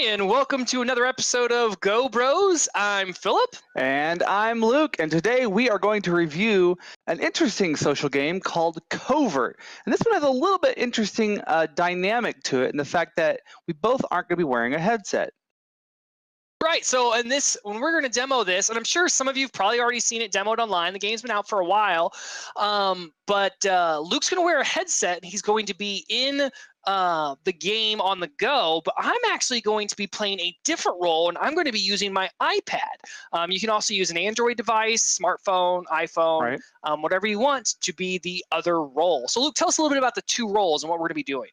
and welcome to another episode of Go Bros. I'm Philip. And I'm Luke, and today we are going to review an interesting social game called Covert. And this one has a little bit interesting dynamic to it in the fact that we both aren't going to be wearing a headset. Right, so when we're going to demo this, and I'm sure some of you have probably already seen it demoed online. The game's been out for a while, but Luke's going to wear a headset, and he's going to be in the game on the go, but I'm actually going to be playing a different role, and I'm going to be using my iPad. You can also use an Android device, smartphone, iPhone, right. Whatever you want to be the other role. So Luke, tell us a little bit about the two roles and what we're going to be doing.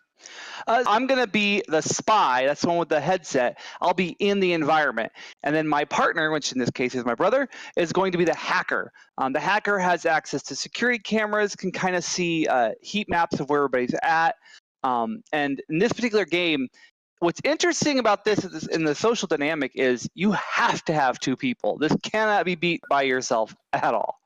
I'm going to be the spy. That's the one with the headset. I'll be in the environment. And then my partner, which in this case is my brother, is going to be the hacker. The hacker has access to security cameras, can kind of see heat maps of where everybody's at. And in this particular game, what's interesting about this is in the social dynamic is you have to have two people. This cannot be beat by yourself at all.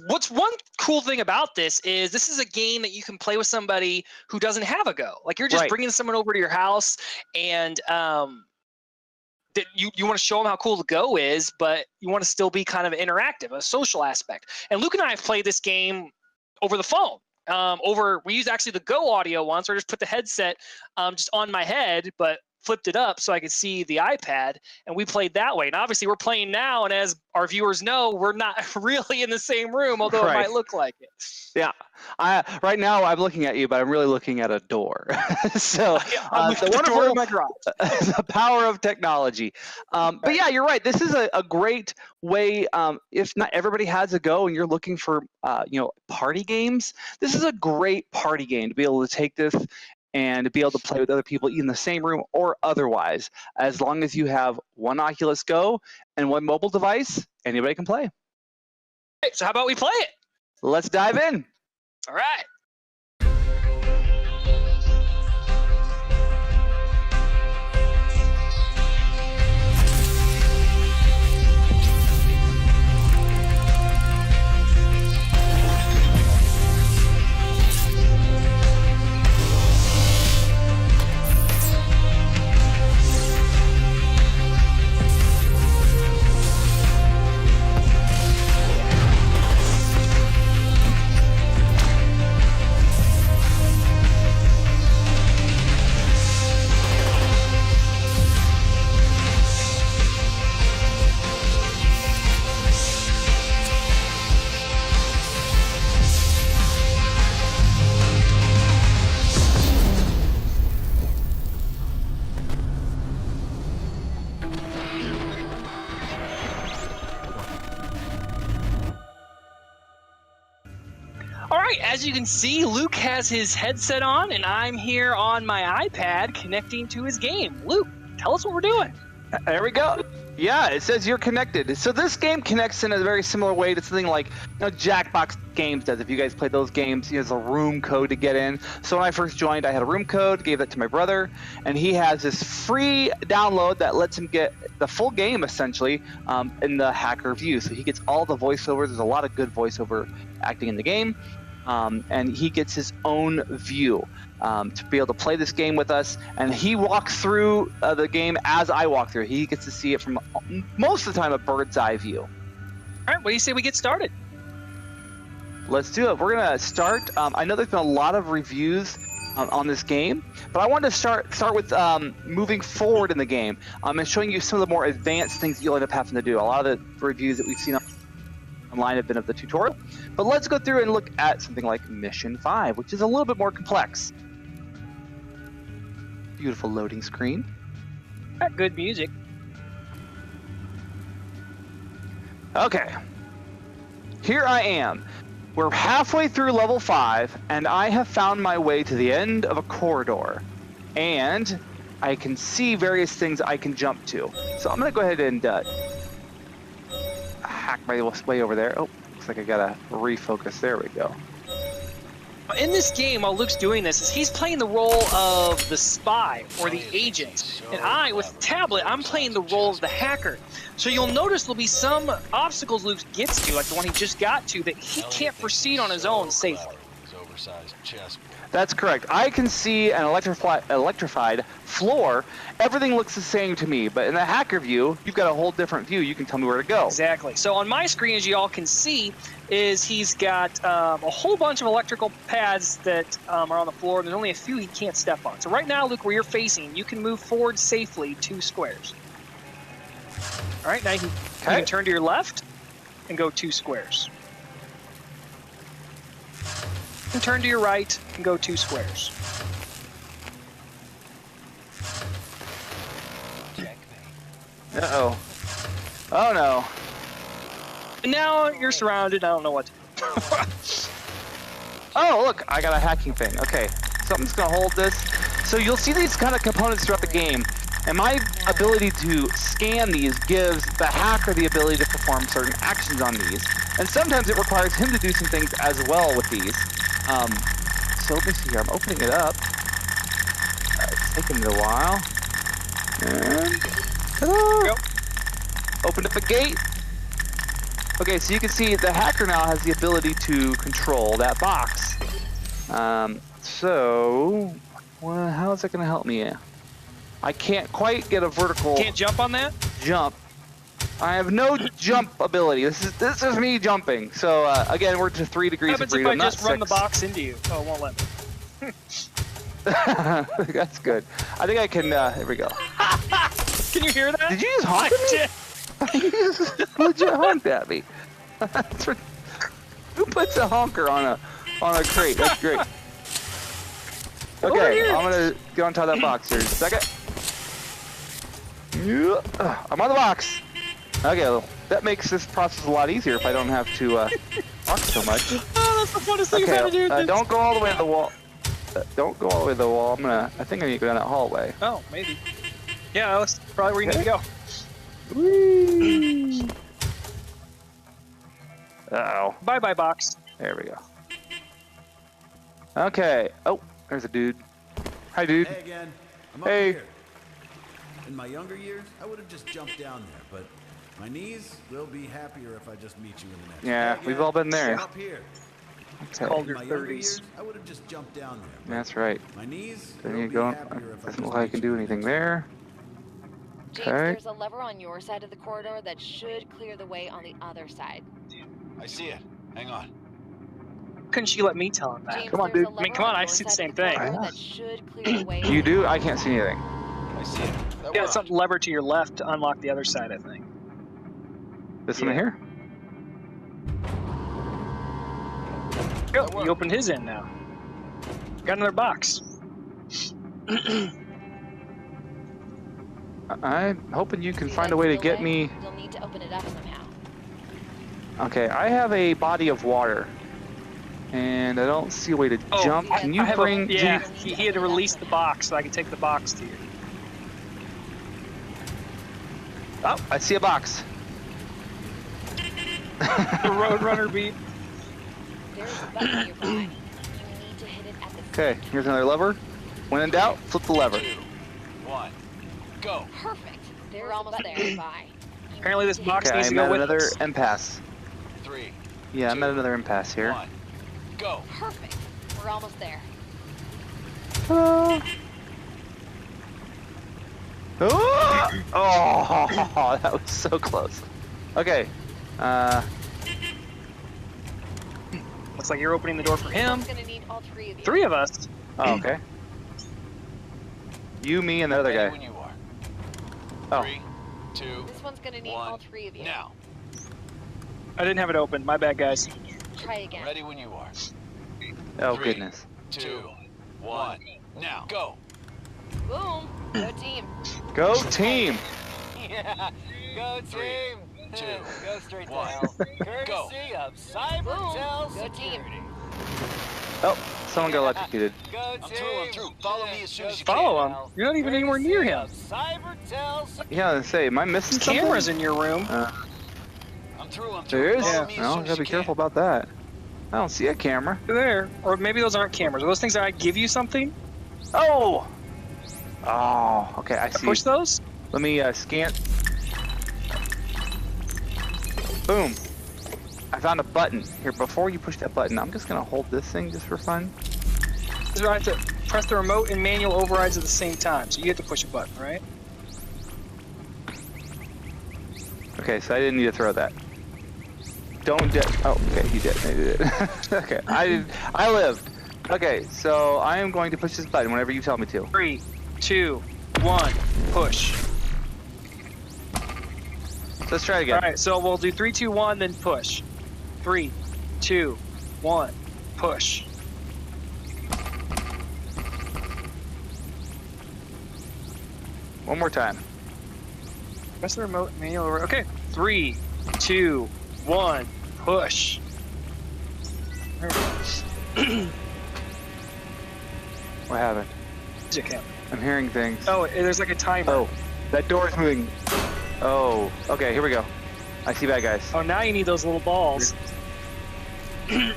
What's one cool thing about this is a game that you can play with somebody who doesn't have a Go. Like you're just bringing someone over to your house, and that you want to show them how cool the Go is, but you want to still be kind of interactive, a social aspect. And Luke and I have played this game over the phone. We used actually the Go audio once, or just put the headset just on my head, but flipped it up so I could see the iPad, and we played that way. And obviously we're playing now, and as our viewers know, we're not really in the same room, although it might look like it. Yeah. Right now I'm looking at you, but I'm really looking at a door. So the power of technology. But yeah, you're right. This is a great way, if not everybody has a Go and you're looking for party games, this is a great party game to be able to take this and to be able to play with other people in the same room or otherwise. As long as you have one Oculus Go and one mobile device, anybody can play. Right, so how about we play it? Let's dive in. All right. All right, as you can see, Luke has his headset on, and I'm here on my iPad connecting to his game. Luke, tell us what we're doing. There we go. Yeah, it says you're connected. So this game connects in a very similar way to something like Jackbox Games does. If you guys play those games, there's a room code to get in. So when I first joined, I had a room code, gave that to my brother, and he has this free download that lets him get the full game, essentially, in the hacker view. So he gets all the voiceovers. There's a lot of good voiceover acting in the game. And he gets his own view to be able to play this game with us. And he walks through the game as I walk through. He gets to see it from most of the time a bird's eye view. All right, what do you say we get started? Let's do it. We're going to start. I know there's been a lot of reviews on this game, but I wanted to start with moving forward in the game and showing you some of the more advanced things you'll end up having to do. A lot of the reviews that we've seen online have been of the tutorial, but let's go through and look at something like Mission 5, which is a little bit more complex. Beautiful loading screen. Got good music. Okay, here I am. We're halfway through level 5, and I have found my way to the end of a corridor, and I can see various things I can jump to. So I'm gonna go ahead and hack my way over there. Oh, looks like I gotta refocus. There we go. In this game, while Luke's doing this, is he's playing the role of the spy or the agent. And I, with the tablet, I'm playing the role of the hacker. So you'll notice there'll be some obstacles Luke gets to, like the one he just got to, that he can't proceed on his own safely. oversized chessboard. That's correct. I can see an electrified floor. Everything looks the same to me, but in the hacker view, you've got a whole different view. You can tell me where to go. Exactly. So on my screen, as you all can see, is he's got a whole bunch of electrical pads that are on the floor, and there's only a few he can't step on. So right now, Luke, where you're facing, you can move forward safely 2 squares. All right, now you can turn to your left and go 2 squares. And turn to your right and go 2 squares. Uh-oh. Oh, no. And now you're surrounded. I don't know what to do. Oh, look, I got a hacking thing. Okay, something's gonna hold this. So you'll see these kind of components throughout the game, and my ability to scan these gives the hacker the ability to perform certain actions on these. And sometimes it requires him to do some things as well with these. So let me see here, I'm opening it up. It's taking me a while. And, ta-da! Opened up a gate. Okay, so you can see the hacker now has the ability to control that box. So, well, how is that going to help me? I can't quite get a vertical. Can't jump on that? Jump. I have no jump ability. This is me jumping. So again, we're to 3 degrees of freedom. What happens if I just run the box into you? Oh, it won't let me. That's good. I think I can. There we go. Can you hear that? Did you just honk at me? You just legit honked at me. Who puts a honker on a crate? That's great. Okay, I'm gonna get on top of that box here. Second. Yeah, I'm on the box. Okay, well, that makes this process a lot easier if I don't have to walk so much. Oh, that's the funnest thing about it, dude. Don't go all the way to the wall. Don't go all the way to the wall. I think I need to go down that hallway. Oh, maybe. Yeah, that's probably where you need to go. Whee! Uh-oh. Bye-bye, box. There we go. Okay. Oh, there's a dude. Hi, dude. Hey again. I'm Hey. up here. In my younger years, I would have just jumped down there, but my knees will be happier if I just meet you in the next. Yeah, Hey, we've again. all been there. I'm up here. Okay. Called In your my younger 30s. years, I would have just jumped down there. but That's right. My knees There will you be go. happier if I Doesn't just look like I meet can you do in the anything next there. James, Okay. there's a lever on your side of the corridor that should clear the way on the other side. I see it. Hang on. Couldn't you let me tell him that? James, Come on, there's dude. a I mean, lever come on, I your see the side same of the thing. corridor I know. that should clear the way. You do? I can't see anything. I see it. That You got worked. something lever to your left to unlock the other side, I think. This one here? Oh, you opened his end now. Got another box. I'm hoping you can See find that a way to steel get leg? me. You'll need to open it up somehow. Okay, I have a body of water. And I don't see a way to Oh, jump. Can you I have bring... yeah, Can you- he had to release the box so I could take the box to you. Oh, I see a box. The Roadrunner beat. There's a button nearby. You need to hit it at the Okay, here's another lever. When in doubt, flip the lever. 2, 1, go. Perfect. We're almost there. Bye. Apparently this box Okay, needs to I'm go at with another us. impasse. 3, Yeah, I'm at another impasse here. 1, go. Perfect. We're almost there. Oh, oh, that was so close. Okay. Looks like you're opening the door for him. I'm gonna need all 3 of you. 3 of us. Oh, okay. You, me, and the other Ready guy. when you are. Oh. 3, 2, This one's gonna need 1, all 3 of you. now. I didn't have it open. My bad, guys. Try again. Ready when you are. Oh, 3, goodness. 2, 1, now. Go. Boom. Go team. Go team! Yeah, go 3, team! 2, Go straight to 1, hell. go. Courtesy of Cybertel Boom. Go team. Security. Oh, someone got electrocuted. Go team! I'm through. Follow me as soon as you Follow can. him. You're not even anywhere near Courtesy him. of Cybertel Security. Yeah, I say, am I missing something? Cameras in your room. I'm through. There is? Follow me as No, soon as gotta you be careful can. about that. I don't see a camera. They're there. Or maybe those aren't cameras. Are those things that I give you something? Oh! Oh, okay, I see. Push those? Let me scan. Boom. I found a button. Here, before you push that button, I'm just gonna hold this thing just for fun. You have to press the remote and manual overrides at the same time, so you have to push a button, right? Okay, so I didn't need to throw that. Don't oh, okay, he did. He did. Okay, I lived. Okay, so I am going to push this button whenever you tell me to. 3, 2, 1, push. Let's try it again. All right, so we'll do 3, 2, 1, then push. 3, 2, 1, push. One more time. Press the remote manual over. Okay, 3, 2, 1, push. There it is. What happened? I'm hearing things. Oh, there's like a timer. Oh, that door is moving. Oh, okay, here we go. I see bad guys. Oh, now you need those little balls to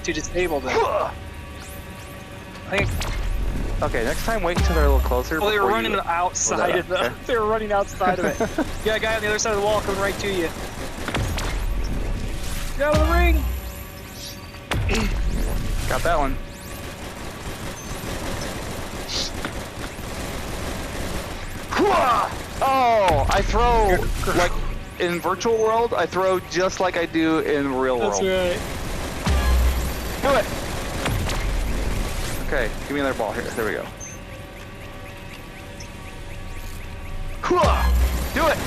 disable them. I think. Okay, next time wait until they're a little closer. Well, they were before running you outside of the. okay. They were running outside of it. Yeah, a guy on the other side of the wall coming right to you. Get out of the ring. Got that one. Oh, I throw like in virtual world. I throw just like I do in real world. That's right. Do it. Okay, give me another ball here. There we go. Do it.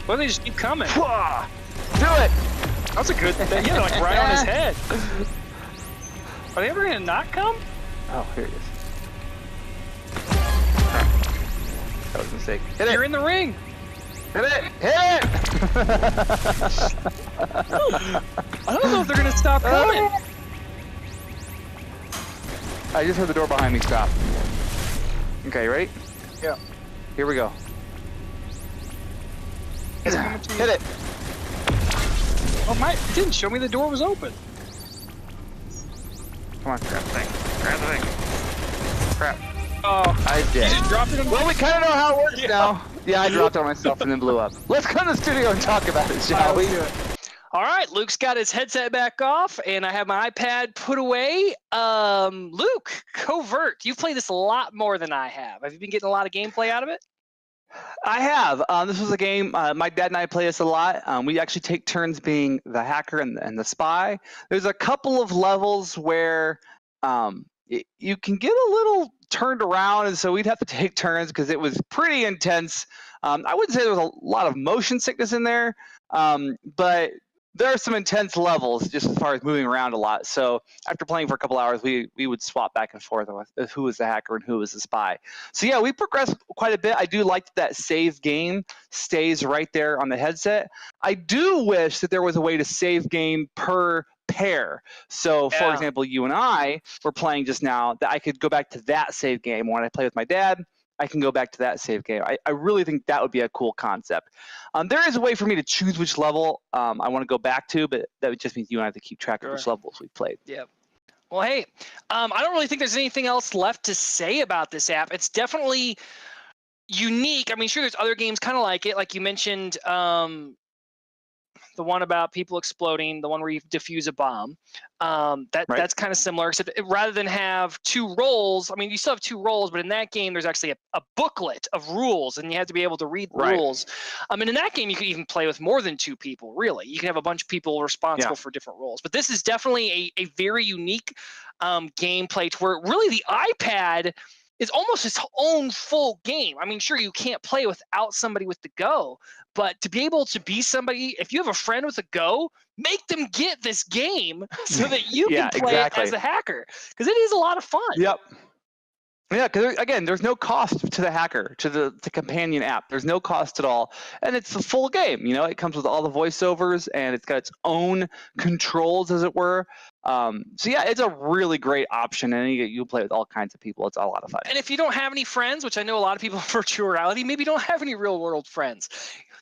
Well, they just keep coming. Do it. That's a good thing. Yeah, like right on his head. Are they ever gonna not come? Oh, here it is. That was a mistake. Hit You're it. in the ring. Hit it. Hit it. I don't know if they're gonna stop coming. I just heard the door behind me stop. Okay, ready? Yeah. Here we go. It's coming to you. Hit it. Oh my! It didn't show me the door was open. Come on, grab the thing. Grab the thing. Crap. Oh, I you did. just dropped it in. Well, we kind of know how it works now. Yeah, I dropped it on myself and then blew up. Let's go to the studio and talk about it, shall we? All right, Luke's got his headset back off, and I have my iPad put away. Luke, Covert, you've played this a lot more than I have. Have you been getting a lot of gameplay out of it? I have. This was a game. My dad and I play this a lot. We actually take turns being the hacker and the spy. There's a couple of levels where you can get a little turned around, and so we'd have to take turns because it was pretty intense. I wouldn't say there was a lot of motion sickness in there, but there are some intense levels just as far as moving around a lot. So after playing for a couple hours, we would swap back and forth with who was the hacker and who was the spy. So yeah, we progressed quite a bit. I do like that save game stays right there on the headset. I do wish that there was a way to save game per pair. So for example, you and I were playing just now, that I could go back to that save game. When I play with my dad, I can go back to that save game. I really think that would be a cool concept. There is a way for me to choose which level I want to go back to, but that would just mean you and I have to keep track of which levels we played. Yeah. Well, hey, I don't really think there's anything else left to say about this app. It's definitely unique. I mean, sure, there's other games kind of like it. Like you mentioned, the one about people exploding, the one where you defuse a bomb. That's kind of similar, except rather than have two roles, I mean, you still have two roles, but in that game, there's actually a booklet of rules, and you have to be able to read the rules. And in that game, you can even play with more than two people, really. You can have a bunch of people responsible for different roles. But this is definitely a very unique gameplay to where really the iPad is almost its own full game. I mean, sure, you can't play without somebody with the Go, but to be able to be somebody, if you have a friend with a Go, make them get this game so that you can play it as a hacker, because it is a lot of fun. Yep. Yeah, because again, there's no cost to the hacker, to the companion app. There's no cost at all, and it's a full game. You know, it comes with all the voiceovers, and it's got its own controls, as it were. So yeah, it's a really great option, and you play with all kinds of people. It's a lot of fun. And if you don't have any friends, which I know a lot of people in virtual reality, maybe you don't have any real world friends,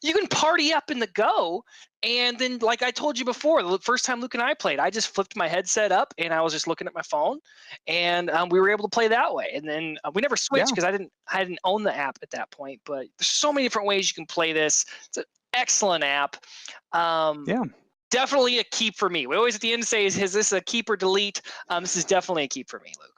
you can party up in the Go. And then, like I told you before, the first time Luke and I played, I just flipped my headset up and I was just looking at my phone, and we were able to play that way. And then we never switched because I didn't own the app at that point. But there's so many different ways you can play this. It's an excellent app. Definitely a keep for me. We always at the end say, is this a keep or delete? This is definitely a keep for me, Luke.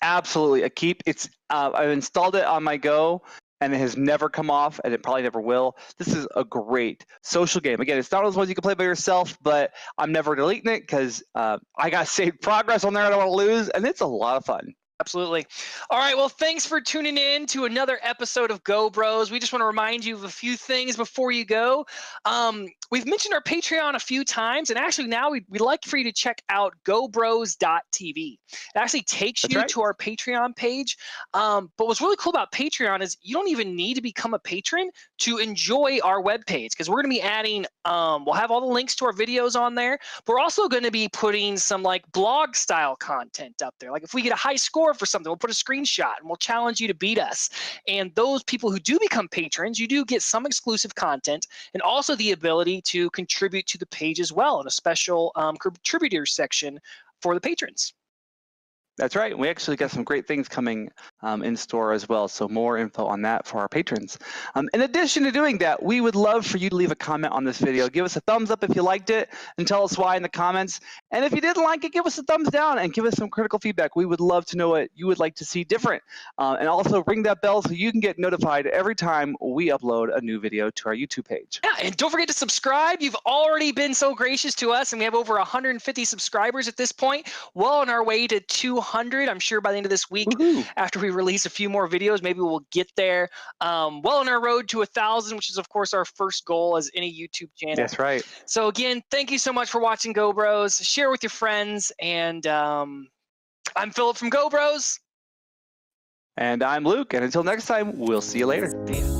Absolutely a keep. It's I've installed it on my Go, and it has never come off, and it probably never will. This is a great social game. Again, it's not one of those ones you can play by yourself, but I'm never deleting it because I got saved progress on there I don't want to lose, and it's a lot of fun. Absolutely. All right. Well, thanks for tuning in to another episode of Go Bros. We just want to remind you of a few things before you go. We've mentioned our Patreon a few times, and actually now we'd like for you to check out gobros.tv. It actually takes you to our Patreon page. But what's really cool about Patreon is you don't even need to become a patron to enjoy our webpage, because we're going to be adding, we'll have all the links to our videos on there. But we're also going to be putting some like blog style content up there. Like if we get a high score for something, we'll put a screenshot and we'll challenge you to beat us. And those people who do become patrons, you do get some exclusive content and also the ability to contribute to the page as well in a special contributor section for the patrons. That's right. We actually got some great things coming in store as well. So more info on that for our patrons. In addition to doing that, we would love for you to leave a comment on this video. Give us a thumbs up if you liked it and tell us why in the comments. And if you didn't like it, give us a thumbs down and give us some critical feedback. We would love to know what you would like to see different. And also ring that bell so you can get notified every time we upload a new video to our YouTube page. Yeah, and don't forget to subscribe. You've already been so gracious to us, and we have over 150 subscribers at this point. Well on our way to 200. I'm sure by the end of this week, after we release a few more videos, maybe we'll get there. Well on our road to 1,000, which is of course our first goal as any YouTube channel. That's right. So again, thank you so much for watching Go Bros. Share with your friends, and I'm Philip from Go Bros. And I'm Luke, and until next time, we'll see you later. See ya.